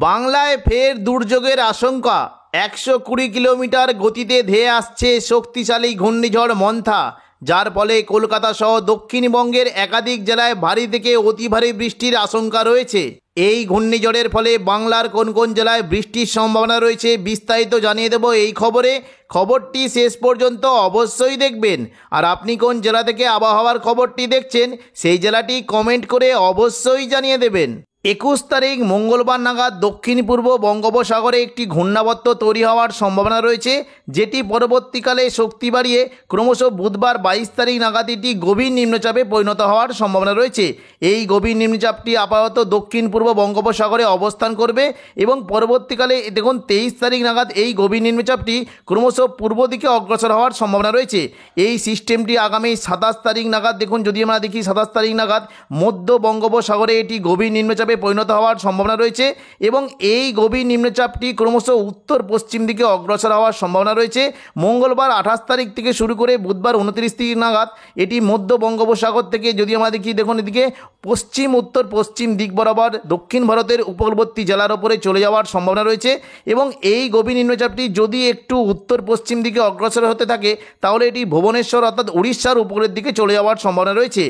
বাংলায় ফের দুর্যোগের আশঙ্কা। 120 কিলোমিটার গতিতে ধেয়ে আসছে শক্তিশালী ঘূর্ণিঝড় মন্থা, যার ফলে কলকাতা সহ দক্ষিণবঙ্গের একাধিক জেলায় ভারী থেকে অতি ভারী বৃষ্টির আশঙ্কা রয়েছে। এই ঘূর্ণিঝড়ের ফলে বাংলার কোন কোন জেলায় বৃষ্টির সম্ভাবনা রয়েছে বিস্তারিত জানিয়ে দেব এই খবরে। খবরটি শেষ পর্যন্ত অবশ্যই দেখবেন। আর আপনি কোন জেলা থেকে আবহাওয়ার খবরটি দেখছেন সেই জেলাটি কমেন্ট করে অবশ্যই জানিয়ে দেবেন। 21 তারিখ মঙ্গলবার নাগাদ দক্ষিণ পূর্ব বঙ্গোপসাগরে একটি ঘূর্ণাবর্ত তৈরি হওয়ার সম্ভাবনা রয়েছে, যেটি পরবর্তীকালে শক্তি বাড়িয়ে ক্রমশ বুধবার 22 তারিখ নাগাদ এটি গভীর নিম্নচাপে পরিণত হওয়ার সম্ভাবনা রয়েছে। এই গভীর নিম্নচাপটি আপাতত দক্ষিণ পূর্ব বঙ্গোপসাগরে অবস্থান করবে এবং পরবর্তীকালে দেখুন 23 তারিখ নাগাদ এই গভীর নিম্নচাপটি ক্রমশ পূর্ব দিকে অগ্রসর হওয়ার সম্ভাবনা রয়েছে। এই সিস্টেমটি আগামী 27 তারিখ নাগাদ দেখুন, যদি আমরা দেখি 27 তারিখ নাগাদ মধ্য বঙ্গোপসাগরে এটি গভীর নিম্নচাপে পরিণত হওয়ার সম্ভাবনা রয়েছে এবং এই গভীর নিম্নচাপটি ক্রমশ উত্তর পশ্চিম দিকে অগ্রসর হওয়ার সম্ভাবনা রয়েছে। মঙ্গলবার 28 তারিখ থেকে শুরু করে বুধবার 29 তারিখ নাগাদ এটি মধ্য বঙ্গোপসাগর থেকে যদি আমরা দেখি দেখুন এদিকে পশ্চিম উত্তর পশ্চিম দিক বরাবর দক্ষিণ ভারতের উপকূলবর্তী জেলার ওপরে চলে যাওয়ার সম্ভাবনা রয়েছে এবং এই গভীর নিম্নচাপটি যদি একটু উত্তর পশ্চিম দিকে অগ্রসর হতে থাকে তাহলে এটি ভুবনেশ্বর অর্থাৎ উড়িষ্যার উপকূলের দিকে চলে যাওয়ার সম্ভাবনা রয়েছে।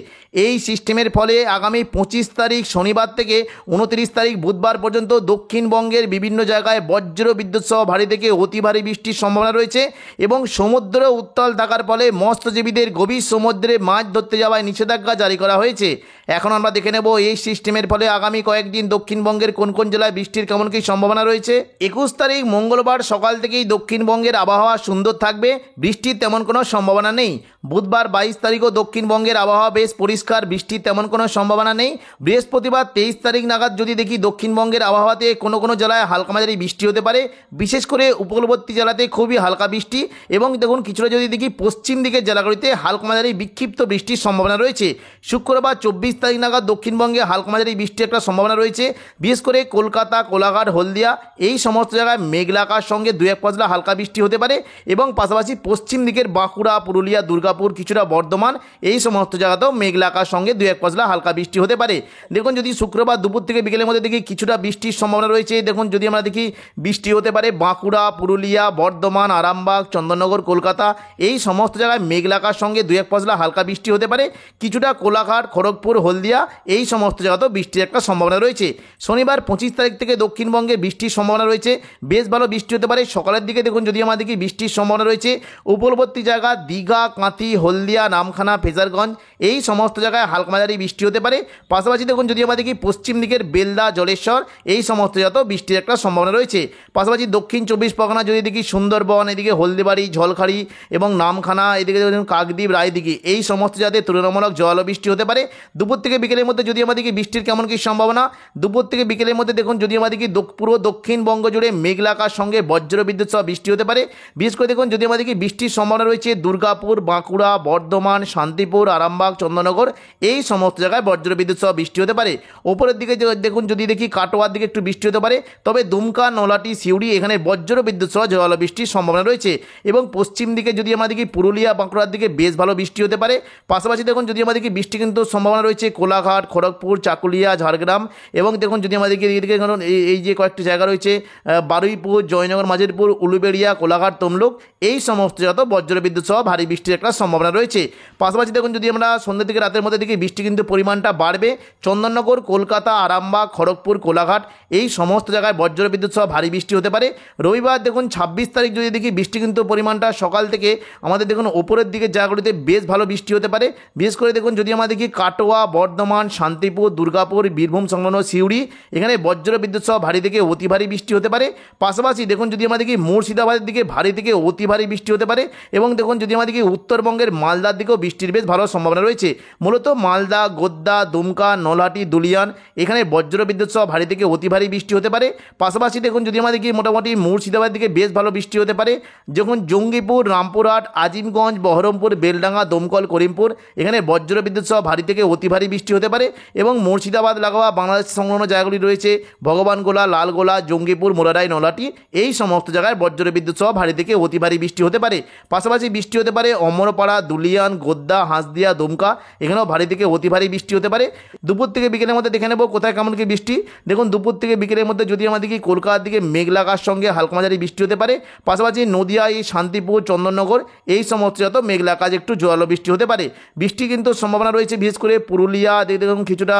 এই সিস্টেমের ফলে আগামী 25 তারিখ শনিবার থেকে 29 তারিখ বুধবার পর্যন্ত দক্ষিণবঙ্গের বিভিন্ন জায়গায় বজ্র বিদ্যুৎ সহ ভারী থেকে অতি ভারী বৃষ্টির সম্ভাবনা রয়েছে এবং সমুদ্র উত্তাল থাকার ফলে মৎস্যজীবীদের গভীর সমুদ্রে মাছ ধরতে যাওয়ায় নিষেধাজ্ঞা জারি করা হয়েছে। এখন আমরা দেখে নেব এই সিস্টেমের ফলে আগামী কয়েকদিন দক্ষিণবঙ্গের কোন কোন জেলায় বৃষ্টির কেমন কী সম্ভাবনা রয়েছে। 21 তারিখ মঙ্গলবার সকাল থেকেই দক্ষিণবঙ্গের আবহাওয়া সুন্দর থাকবে, বৃষ্টির তেমন কোনো সম্ভাবনা নেই। বুধবার 22 তারিখও দক্ষিণবঙ্গের আবহাওয়া বেশ পরিষ্কার, বৃষ্টির তেমন কোনো সম্ভাবনা নেই। বৃহস্পতিবার 23 তারিখ নাগাদ যদি দেখি দক্ষিণবঙ্গের আবহাওয়াতে কোনো কোনো জেলায় হালকা মাঝারি বৃষ্টি হতে পারে, বিশেষ করে উপকূলবর্তী জেলাতে খুবই হালকা বৃষ্টি এবং দেখুন কিছুটা যদি দেখি পশ্চিম দিকের জেলাগুলিতে হালকা মাঝারি বিক্ষিপ্ত বৃষ্টির সম্ভাবনা রয়েছে। শুক্রবার 24 তারিখ নাগাদ দক্ষিণবঙ্গে হালকা মাঝারি বৃষ্টির একটা সম্ভাবনা রয়েছে, বিশেষ করে কলকাতা, কোলাঘাট, হলদিয়া এই সমস্ত জায়গায় মেঘলা আকাশ সঙ্গে 2-1 পশলা হালকা বৃষ্টি হতে পারে এবং পাশাপাশি পশ্চিম দিকের বাঁকুড়া, পুরুলিয়া, দুর্গাপুর, কিছুটা বর্ধমান এই সমস্ত জায়গাতেও মেঘলা আকাশ সঙ্গে 2-1 পশলা হালকা বৃষ্টি হতে পারে। দেখুন যদি শুক্রবার দুপুর থেকে বিকেলের মধ্যে দেখি কিছুটা বৃষ্টির সম্ভাবনা রয়েছে। দেখুন যদি আমরা দেখি বৃষ্টি হতে পারে বাঁকুড়া, পুরুলিয়া, বর্ধমান, আরামবাগ, চন্দননগর, কলকাতা এই সমস্ত জায়গায় মেঘলা আকাশ সঙ্গে 2-1 পশলা হালকা বৃষ্টি হতে পারে। কিছুটা কোলাঘাট, খড়গপুর, হলদিয়া এই সমস্ত জায়গাতেও বৃষ্টির একটা সম্ভাবনা রয়েছে। শনিবার 25 তারিখ থেকে দক্ষিণবঙ্গে বৃষ্টির সম্ভাবনা রয়েছে, বেশ ভালো বৃষ্টি হতে পারে। সকালের দিকে দেখুন যদি আমরা দেখি বৃষ্টির সম্ভাবনা রয়েছে উপকূলবর্তী জায়গা দীঘা, কাঁথি, হলদিয়া, নামখানা, ফেজারগঞ্জ এই সমস্ত জায়গায় হালকা মাঝারি বৃষ্টি হতে পারে। পাশাপাশি দেখুন যদি আমরা দেখি পশ্চিম দিকের বেলদা, জলেশ্বর এই সমস্ত জায়গাতেও বৃষ্টির একটা সম্ভাবনা রয়েছে। পাশাপাশি দক্ষিণ 24 পরগনা যদি দেখি সুন্দরবন, এদিকে হলদিবাড়ি, ঝলখাড়ি এবং নামখানা, এদিকে কাকদ্বীপ, রায়দিঘি এই সমস্ত জায়গাতে তুলনামূলক জল বৃষ্টি হতে পারে। দুপুর থেকে বিকেলের মধ্যে যদি আমরা দেখি বৃষ্টির কেমন কী সম্ভাবনা, দুপুর থেকে বিকেলের মধ্যে দেখুন যদি আমরা দেখি পুরো দক্ষিণবঙ্গ জুড়ে মেঘলা আকাশ সঙ্গে বজ্র বিদ্যুৎ সহ বৃষ্টি হতে পারে। বিশেষ করে দেখুন যদি আমরা দেখি বৃষ্টির সম্ভাবনা রয়েছে দুর্গাপুর, বাঁকুড়া, বর্ধমান, শান্তিপুর, আরামবাগ, চন্দননগর এই সমস্ত জায়গায় বজ্র বিদ্যুৎ সহ বৃষ্টি হতে পারে। ওপরের দিকে দেখুন যদি দেখি কাটোয়ার দিকে একটু বৃষ্টি হতে পারে, তবে দুমকা, নলাটি, সিউড়ি এখানে বজ্র বিদ্যুৎ সহ জল বৃষ্টির সম্ভাবনা রয়েছে এবং পশ্চিম দিকে যদি আমরা দেখি পুরুলিয়া, বাঁকুড়ার দিকে বেশ ভালো বৃষ্টি হতে পারে। পাশাপাশি দেখুন যদি আমরা দেখি বৃষ্টি কিন্তু সম্ভাবনা রয়েছে কোলাঘাট, খড়গপুর, চাকুলিয়া, ঝাড়গ্রাম এবং দেখুন যদি আমরা দেখি এদিকে এই যে কয়েকটি জায়গা রয়েছে বারুইপুর, জয়নগর, মাঝেরপুর, উলুবেড়িয়া, কোলাঘাট, তমলুক এই সমস্ত জায়গাতেও বজ্র বিদ্যুৎ সহ ভারী বৃষ্টির একটা সম্ভাবনা রয়েছে। পাশাপাশি দেখুন যদি আমরা সন্ধ্যা থেকে রাতের মধ্যে দেখি বৃষ্টি কিন্তু পরিমাণটা বাড়বে। চন্দননগর, কলকাতা, আরামবাগ, খড়গপুর, কোলাঘাট এই সমস্ত জায়গায় বজ্র বিদ্যুৎ সহ ভারী বৃষ্টি হতে পারে। রবিবার দেখুন 26 তারিখ যদি দেখি বৃষ্টি কিন্তু পরিমাণটা সকাল থেকে আমাদের দেখুন ওপরের দিকের জায়গাগুলিতে বেশ ভালো বৃষ্টি হতে পারে। বিশেষ করে দেখুন যদি আমরা দেখি কাটোয়া, বর্ধমান, শান্তিপুর, দুর্গাপুর, বীরভূম সংলগ্ন সিউড়ি এখানে বজ্র বিদ্যুৎ সহ ভারী থেকে অতি ভারী বৃষ্টি হতে পারে। পাশাপাশি দেখুন যদি আমরা দেখি মুর্শিদাবাদের দিকে ভারী থেকে অতি ভারী বৃষ্টি হতে পারে এবং দেখুন যদি আমরা দেখি উত্তরবঙ্গের মালদার দিকেও বৃষ্টির বেশ ভালো সম্ভাবনা রয়েছে। মূলত মালদা, গোদ্দা, দুমকা, নলহাটি, দুলিয়ান এখানে বজ্র বিদ্যুৎ সহ ভারী থেকে অতি ভারী বৃষ্টি হতে পারে। পাশাপাশি দেখুন যদি আমরা দেখি মোটামুটি মুর্শিদাবাদের দিকে বেশ ভালো বৃষ্টি হতে পারে। যখন জঙ্গিপুর, রামপুরহাট, আজিমগঞ্জ, বহরমপুর, বেলডাঙ্গা, দমকল, করিমপুর এখানে বজ্র বিদ্যুৎ সহ ভারী থেকে অতি ভারী ভারী বৃষ্টি হতে পারে। এবং মুর্শিদাবাদ লাগোয়া বাংলাদেশ সংলগ্ন জায়গাগুলি রয়েছে ভগবানগোলা, লালগোলা, জঙ্গিপুর, মোরারাই, নলাটি, এই সমস্ত জায়গায় বজ্র বিদ্যুৎ সহ ভারী থেকে অতি ভারী বৃষ্টি হতে পারে। পাশাপাশি বৃষ্টি হতে পারে অমরপাড়া, দুলিয়ান, গোদ্দা, হাঁসদিয়া, দুমকা, এখানেও ভারী থেকে অতি ভারী বৃষ্টি হতে পারে। দুপুর থেকে বিকেলের মধ্যে দেখে নেব কোথায় কেমন কি বৃষ্টি। দেখুন দুপুর থেকে বিকেলের মধ্যে যদি আমাদেরকে কলকাতার দিকে মেঘলা আকাশ সঙ্গে হালকা মাঝারি বৃষ্টি হতে পারে। পাশাপাশি নদিয়া, এই শান্তিপুর, চন্দননগর, এই সমস্ত যত মেঘলা আকাশ একটু জোরালো বৃষ্টি হতে পারে। বৃষ্টি কিন্তু সম্ভাবনা রয়েছে বিশেষ করে পুরুলিয়া, দেখুন কিছুটা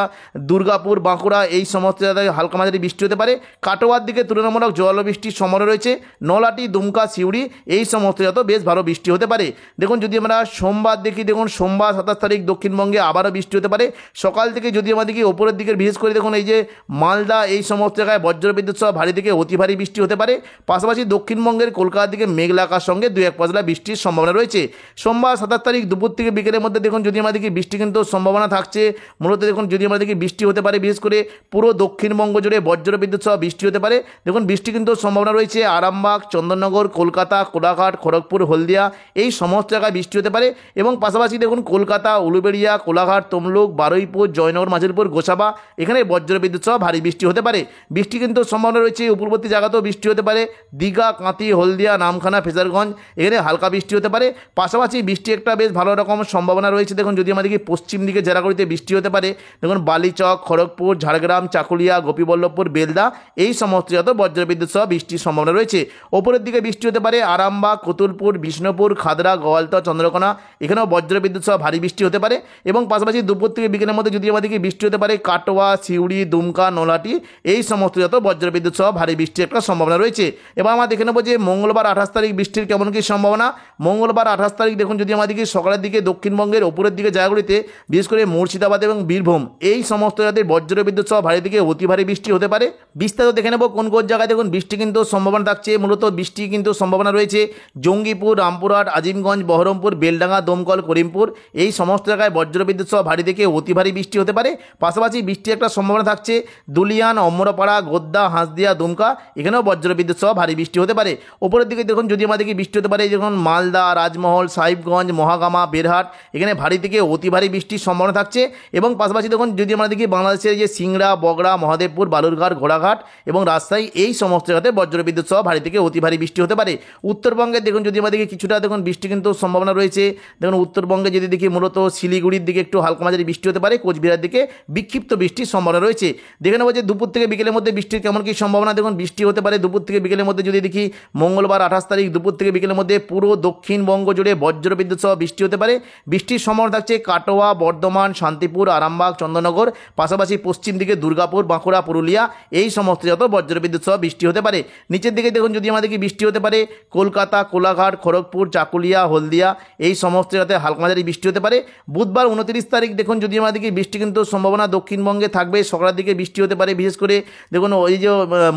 দুর্গাপুর, বাঁকুড়া, এই সমস্ত জায়গায় হালকা মাঝারি বৃষ্টি হতে পারে। কাটোয়ার দিকে তুলনামূলক জোরালো বৃষ্টির সম্ভাবনা রয়েছে। নলাটি, দুমকা, সিউড়ি, এই সমস্ত যত বেশ ভালো বৃষ্টি হতে পারে। দেখুন যদি আমরা সোমবার দেখি, দেখুন সোমবার 27 তারিখ দক্ষিণবঙ্গে আবারও বৃষ্টি হতে পারে। সকাল থেকে যদি আমাদেরকে ওপরের দিকে বিশেষ করে দেখুন এই যে মালদা, এই সমস্ত জায়গায় বজ্রবিদ্যুৎ সহ ভারী থেকে অতি ভারী বৃষ্টি হতে পারে। পাশাপাশি দক্ষিণবঙ্গের কলকাতার দিকে মেঘলা আকাশ সঙ্গে 2-1 পশলা বৃষ্টির সম্ভাবনা রয়েছে। সোমবার 27 তারিখ দুপুর থেকে বিকেলের মধ্যে দেখুন যদি আমাদেরকে বৃষ্টি কিন্তু সম্ভাবনা থাকছে। মূলত দেখুন যদি আমাদেরকে বৃষ্টি হতে পারে বিশেষ করে পুরো দক্ষিণবঙ্গ জুড়ে বজ্রবিদ্যুৎ সহ বৃষ্টি হতে পারে। দেখুন বৃষ্টি কিন্তু সম্ভাবনা রয়েছে আরামবাগ, চন্দননগর, কলকাতা, কোলাঘাট, খড়গপুর, হলদিয়া, এই সমস্ত জায়গায় বৃষ্টি হতে পারে। এবং পাশাপাশি দেখুন কলকাতা, উলুবেড়িয়া, কোলাঘাট, তমলুক, বারুইপুর, জয়নগর, মাঝিরপুর, গোসাবা, এখানে বজ্রবিদ্যুৎ সহ ভারী বৃষ্টি হতে পারে। বৃষ্টি কিন্তু সম্ভাবনা রয়েছে উপকূলবর্তী জায়গাতেও বৃষ্টি হতে পারে। দীঘা, কাঁথি, হলদিয়া, নামখানা, ফেজারগঞ্জ, এখানে হালকা বৃষ্টি হতে পারে। পাশাপাশি বৃষ্টি একটা বেশ ভালো রকম সম্ভাবনা রয়েছে। দেখুন যদি আমাদেরকে পশ্চিম দিকে জেলাগুলিতে বৃষ্টি হতে পারে। দেখুন বালিচক, খড়গপুর, ঝাড়গ্রাম, চাকুলিয়া, গোপীবল্লভপুর, বেলদা, এই সমস্ত যত বজ্রবিদ্যুৎ সহ বৃষ্টির সম্ভাবনা রয়েছে। ওপরের দিকে বৃষ্টি হতে পারে আরামবাগ, কতুলপুর, বিষ্ণুপুর, খাদরা, গোয়ালতা, চন্দ্রকোনা, এখানেও বজ্রবিদ্যুৎ সহ ভারী বৃষ্টি হতে পারে। এবং পাশাপাশি দুপুর থেকে বিকেলের মধ্যে যদি আমাদেরকে বৃষ্টি হতে পারে কাটোয়া, সিউড়ি, দুমকা, নলাটি, এই সমস্ত যত বজ্রবিদ্যুৎ সহ ভারী বৃষ্টির একটা সম্ভাবনা রয়েছে। এবার আমরা দেখে নেব যে মঙ্গলবার 28 তারিখ বৃষ্টির কেমন কী সম্ভাবনা। মঙ্গলবার 28 তারিখ দেখুন যদি আমাদেরকে সকালের দিকে দক্ষিণবঙ্গের ওপরের দিকে জায়গাগুলিতে বিশেষ করে মুর্শিদাবাদ এবং বীরভূম, এই সমস্ত জায়গাতে বজ্রবিদ্যুৎ সহ ভারী থেকে অতি ভারী বৃষ্টি হতে পারে। বিস্তারিত দেখে নেব কোন কোন জায়গায় দেখুন বৃষ্টি কিন্তু সম্ভাবনা থাকছে। মূলত বৃষ্টি কিন্তু সম্ভাবনা রয়েছে জঙ্গিপুর, রামপুরহাট, আজিমগঞ্জ, বহরমপুর, বেলডাঙ্গা, দমকল, করিমপুর, এই সমস্ত জায়গায় বজ্রবিদ্যুৎ সহ ভারী থেকে অতি ভারী বৃষ্টি হতে পারে। পাশাপাশি বৃষ্টির একটা সম্ভাবনা থাকছে দুলিয়ান, অমরপাড়া, গোদ্দা, হাঁসদিয়া, দুমকা, এখানেও বজ্রবিদ্যুৎ সহ ভারী বৃষ্টি হতে পারে। ওপরের দিকে দেখুন যদি আমাদেরকে বৃষ্টি হতে পারে যখন মালদা, রাজমহল, সাহিবগঞ্জ, মহাগামা, বেরহাট, এখানে ভারী থেকে অতি ভারী বৃষ্টির সম্ভাবনা থাকছে। এবং পাশাপাশি দেখুন যদি আমাদেরকে বাংলাদেশের যে সিংড়া, বগড়া, মহাদেবপুর, বালুরঘাট, ঘোড়াঘাট এবং রাজশাহী, এই সমস্ত জায়গাতে বজ্রবিদ্যুৎ সহ ভারী থেকে অতি ভারী বৃষ্টি হতে পারে। উত্তরবঙ্গে দেখুন যদি আমাদেরকে কিছুটা দেখুন বৃষ্টি কিন্তু সম্ভাবনা রয়েছে। দেখুন উত্তরবঙ্গে যদি দেখি মূলত শিলিগুড়ির দিকে একটু হালকা মাঝারি বৃষ্টি হতে পারে, কোচবিহারের দিকে বিক্ষিপ্ত বৃষ্টির সম্ভাবনা রয়েছে। দেখে নেব যে দুপুর থেকে বিকেলের মধ্যে বৃষ্টির কেমন কী সম্ভাবনা। দেখুন বৃষ্টি হতে পারে দুপুর থেকে বিকেলের মধ্যে যদি দেখি মঙ্গলবার 28 তারিখ দুপুর থেকে বিকেলের মধ্যে পুরো দক্ষিণবঙ্গ জুড়ে বজ্রবিদ্যুৎ সহ বৃষ্টি হতে পারে। বৃষ্টির সম্ভাবনা থাকছে কাটোয়া, বর্ধমান, শান্তিপুর, আরামবাগ, চন্দননগর, পাশাপাশি পশ্চিম দিকে দুর্গাপুর, বাঁকুড়া, পুরুলিয়া, এই সমস্ত যত বজ্রবিদ্যুৎ সহ বৃষ্টি হতে পারে। নিচের দিকে দেখুন যদি আমাদেরকে বৃষ্টি হতে পারে কলকাতা, কোলাঘাট, খড়গপুর, চাকুলিয়া, হলদিয়া, এই সমস্ত জায়গাতে হালকা মাঝারি বৃষ্টি হতে পারে। বুধবার 29 তারিখ দেখুন যদি আমাদেরকে বৃষ্টি কিন্তু সম্ভাবনা দক্ষিণবঙ্গে থাকবে। সকালের দিকে বৃষ্টি হতে পারে বিশেষ করে দেখুন ওই যে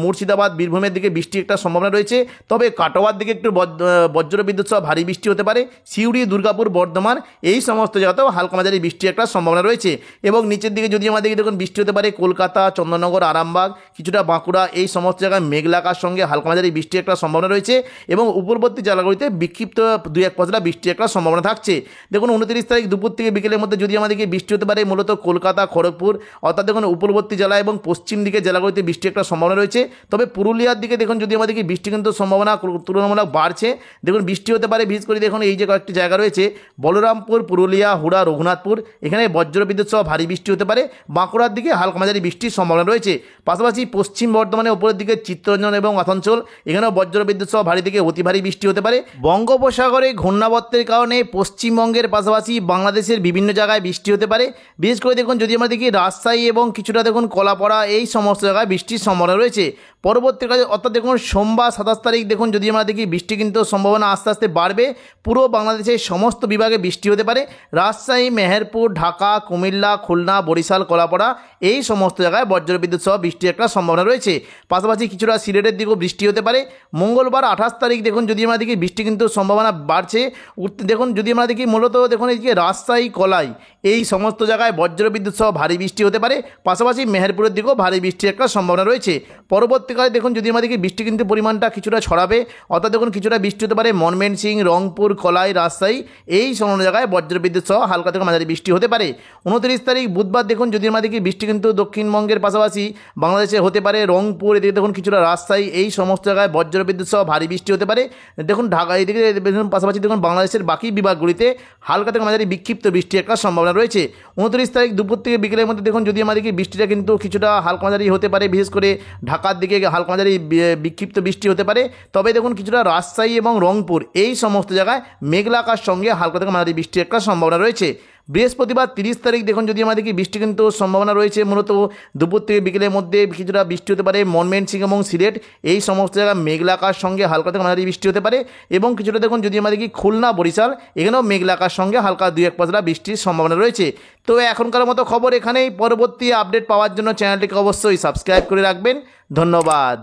মুর্শিদাবাদ, বীরভূমের দিকে বৃষ্টির একটা সম্ভাবনা রয়েছে। তবে কাটোয়ার দিকে একটু বজ্রবিদ্যুৎ সহ ভারী বৃষ্টি হতে পারে। সিউড়ি, দুর্গাপুর, বর্ধমান, এই সমস্ত জায়গাতেও হালকা মাঝারি বৃষ্টির একটা সম্ভাবনা রয়েছে। এবং নিচের দিকে যদি আমাদেরকে দেখুন বৃষ্টি হতে পারে কলকাতা, চন্দননগর, আরামবাগ, কিছুটা বাঁকুড়া, এই সমস্ত জায়গায় মেঘলা আকাশ সঙ্গে হালকা মাঝারি বৃষ্টির একটা সম্ভাবনা রয়েছে। এবং উপরবর্তী জেলাগুলিতে বিক্ষিপ্ত 2-1 পশলা বৃষ্টির একটা সম্ভাবনা থাকছে। দেখুন 29 তারিখ দুপুর থেকে বিকেলের মধ্যে যদি আমাদেরকে বৃষ্টি হতে পারে মূলত কলকাতা, খড়গপুর, অর্থাৎ দেখুন উপরবর্তী জেলা এবং পশ্চিম দিকে জেলাগুলিতে বৃষ্টির একটা সম্ভাবনা রয়েছে। তবে পুরুলিয়ার দিকে দেখুন যদি আমাদেরকে বৃষ্টি কিন্তু সম্ভাবনা তুলনামূলক বাড়ছে। দেখুন বৃষ্টি হতে পারে বিশেষ করে দেখুন এই যে কয়েকটি জায়গা রয়েছে বলরামপুর, পুরুলিয়া, হুড়া, রঘুনাথপুর, এখানে বজ্রবিদ্যুৎ সহ ভারী বৃষ্টি হতে পারে। বাঁকুড়ার দিকে হালকা মাঝারি বৃষ্টির সম্ভাবনা রয়েছে। পাশাপাশি পশ্চিম বর্ধমানে উপরের দিকে চিত্তরঞ্জন এবং আসানসোল, এখানেও বজ্রবিদ্যুৎ সহ ভারী থেকে অতি ভারী বৃষ্টি হতে পারে। বঙ্গোপসাগরে ঘূর্ণাবর্তের কারণে পশ্চিমবঙ্গের পাশাপাশি বাংলাদেশের বিভিন্ন জায়গায় বৃষ্টি হতে পারে। বিশেষ করে দেখুন যদি আমরা দেখি রাজশাহী এবং কিছুটা দেখুন কলাপাড়া, এই সমস্ত জায়গায় বৃষ্টির সম্ভাবনা রয়েছে। পরবর্তীকালে অর্থাৎ দেখুন সোমবার 27 তারিখ দেখুন যদি আমরা দেখি বৃষ্টি কিন্তু সম্ভাবনা আস্তে আস্তে বাড়বে। পুরো বাংলাদেশের সমস্ত বিভাগে বৃষ্টি হতে পারে। রাজশাহী, মেহেরপুর, ঢাকা, কুমিল্লা, খুলনা, বরিশাল, কলাপাড়া, এই সমস্ত জায়গায় বজ্রবিদ্যুৎ সহ বৃষ্টির একটা সম্ভাবনা রয়েছে। পাশাপাশি কিছুটা সিলেটের দিকেও বৃষ্টি হতে পারে। মঙ্গলবার 28 তারিখ দেখুন যদি আমরা দেখি বৃষ্টি কিন্তু সম্ভাবনা বাড়ছে। দেখুন যদি আমরা দেখি মূলত দেখুন এই যে রাজশাহী, কলাই, এই সমস্ত জায়গায় বজ্রবিদ্যুৎ সহ ভারী বৃষ্টি হতে পারে। পাশাপাশি মেহেরপুরের দিকেও ভারী বৃষ্টির একটা সম্ভাবনা রয়েছে। পরবর্তীকালে দেখুন যদি আমাদেরকে বৃষ্টি কিন্তু পরিমাণটা কিছুটা ছড়াবে, অর্থাৎ দেখুন কিছুটা বৃষ্টি হতে পারে ময়মনসিংহ, রংপুর, কলাই, রাজশাহী, এই সমস্ত জায়গায় বজ্রবিদ্যুৎ সহ হালকা থেকে মাঝারি বৃষ্টি হতে পারে। 29 তারিখ বুধবার দেখুন যদি আমাদের কি বৃষ্টি কিন্তু দক্ষিণবঙ্গের পাশাপাশি বাংলাদেশে হতে পারে, রংপুর এদিকে দেখুন কিছুটা রাজশাহী এই সমস্ত জায়গায় বজ্রবিদ্যুৎ সহ ভারী বৃষ্টি হতে পারে। দেখুন ঢাকা এদিকে দেখুন পাশাপাশি দেখুন বাংলাদেশের বাকি বিভাগগুলিতে হালকা থেকে মাঝারি বিক্ষিপ্ত বৃষ্টি একটা সম্ভাবনা রয়েছে। 29 তারিখ দুপুর থেকে বিকেলের মধ্যে দেখুন যদি আমাদের কি বৃষ্টিটা কিন্তু কিছুটা হালকা মাঝারি হতে পারে, বিশেষ করে ঢাকার দিকে হালকা মাঝারি বিক্ষিপ্ত বৃষ্টি হতে পারে। তবে দেখুন কিছুটা রাজশাহী এবং রংপুর এই সমস্ত জায়গায় মেঘলা আকাশ সঙ্গে হালকা থেকে মাঝারি বৃষ্টির একটা সম্ভাবনা রয়েছে। বৃহস্পতিবার 30 তারিখ দেখুন যদি আমাদের কি বৃষ্টি কিন্তু সম্ভাবনা রয়েছে, মূলত দুপুর থেকে বিকেলের মধ্যে কিছুটা বৃষ্টি হতে পারে ময়মনসিংহ এবং সিলেট এই সমস্ত জায়গায় মেঘলা আকাশ সঙ্গে হালকা থেকে মাঝারি বৃষ্টি হতে পারে। এবং কিছুটা দেখুন যদি আমাদের কি খুলনা বরিশাল এখানেও মেঘলা আকাশ সঙ্গে হালকা 2-1 পশলা বৃষ্টির সম্ভাবনা রয়েছে। তো এখনকার মতো খবর এখানেই। পরবর্তী আপডেট পাওয়ার জন্য চ্যানেলটিকে অবশ্যই সাবস্ক্রাইব করে রাখবেন। ধন্যবাদ।